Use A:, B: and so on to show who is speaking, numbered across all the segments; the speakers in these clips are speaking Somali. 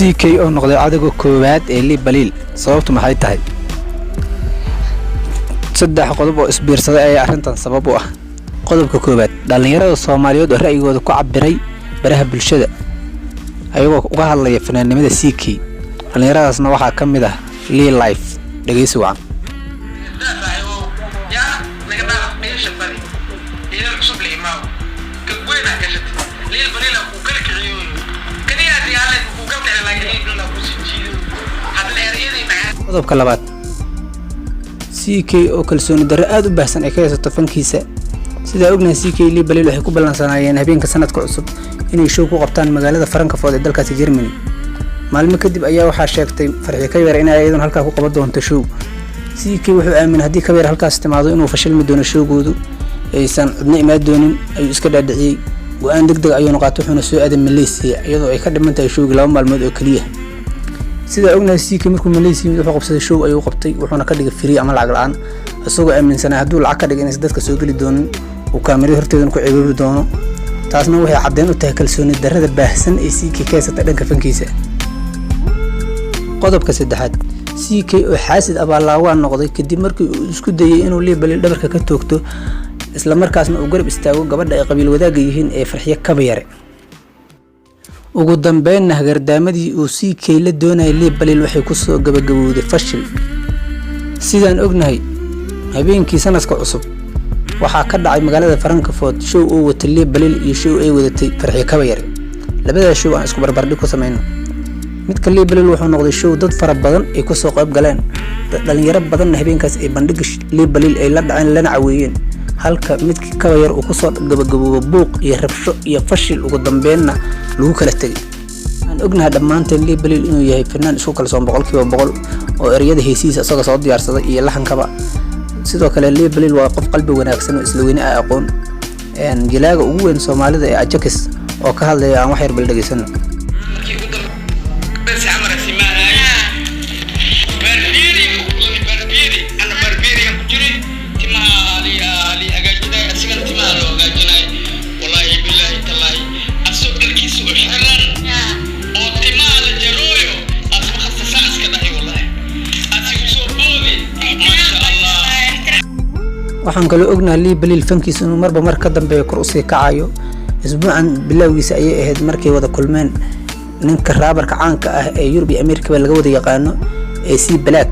A: CK oo noqday cadawga koowaad ee Lee Baliil sababtu maxay tahay saddex qodob oo isbiirsaday ayaa arrintan sabab u ah qodobka koowaad dhalinyarada Soomaaliyeed oo ra'yigooda ku cabiray baraha bulshada ayagoo uga hadlaya fanaanimada CK dhalinyaradaasna waxaa ka mid ah Lee Life dhageysi wacan qodobka labaad CK oo kalsooni darro aad u baahsan ay ka haysato fankiisa sida ognahay CK Lee Baliil waxay ku ballansanayeen habeenka sanadka cusub inay show ku qabtaan magaalada Frankfurt ee dalkaas Germany maalmo kadib ayaa waxa sheegtay Farxi Kabeer in ay ayaduna halka ku qaban doonto show CK wuxuu aaminay hadii Kabeer halkaas timaado inuu fashilmi doono showgoodu aysan cidna imaan doonin ayuu iska dhaadhiciyay go'aan degdeg ayuu qaato wuxuuna soo aaday Malaysia iyadoo ay ka dhimantahay showga 2 maalmood oo kaliya sida ognahay CK markuu Malaysia wuxuu qabsaday show ayuu qabtay wuxuuna ka dhigay free ama lacag la'aan asagoo aaminsan haduu lacag ka dhigay in dadka soo gali doonin uu kaamiro horteedan ku ciibi doono taasna waxay cadeen u tahay kalsooni darrada baahsan ee CK ka haysata dhanka fankiisa qodobka saddexaad CK oo xaasid abaalaawaan noqday kadib markii uu isku dayay inuu Lee Baliil dhabarka ka toogto isla markaasna uu garab istaago gabadha ay qabiil wadaag yihiin ee Farxiye Kabeer ugu dambeyn hagardaamadii uu CK la doonayay Lee Baliil waxay ku soo gabagabowday fashil sidaan ognahay habeenkii sanadka cusub waxaa ka dhacay magaalada Frankfurt show uu watay Lee Baliil iyo show ay wadatay Farxiye Kabeer labada show aan isku barbardhig ku sameeyno midka Lee Baliil wuxuu noqday show dad fara badan ay ku soo qayb galeen dhalinyaro badan habeenkaas ay bandhig Lee Baliil ay la dhaceen lana caweeyeen halka midka Kabeer uu ku soo gabagabowday buuq iyo rabsho iyo fashil ugu dambeynna lagu kala tagay aan ognahay dhamaanteen Lee Baliil inuu yahay fanaan isku kalsoon 100% oo erayada heesiisa asaga soo diyaarsaday iyo laxankaba sidoo kale Lee Baliil waa qof qalbi wanaagsan oo isla weyne aqoon jilaaga ugu weyn Soomaalida ee Ajax oo ka hadlaya aan wax yar bal dhageysano waxaan kale ognahay Lee Baliil fankiisa inuu marba mar ka dambeeyo kor u sii kacayo isbuucan bilowgiisa ayay ahayd markay wada kulmeen ninka raabarka caanka ah ee Yurub iyo Ameerika laga wada yaqaano ee C Black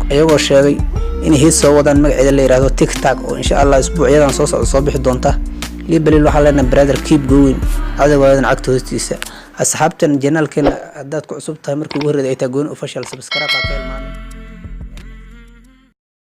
A: ayagoo sheegay in ay soo wadaan magaceeda la yiraahdo TikTok oo insha Allah isbuucyadan soo bixi doonta Lee Baliil waxa la leeyahay brother keep going adawaadan cagta hoostiisa asxaabtan janaalkeena hadaad ku cusub tahay markii ugu horeeyay ay tagoon official subscribe ka helmaan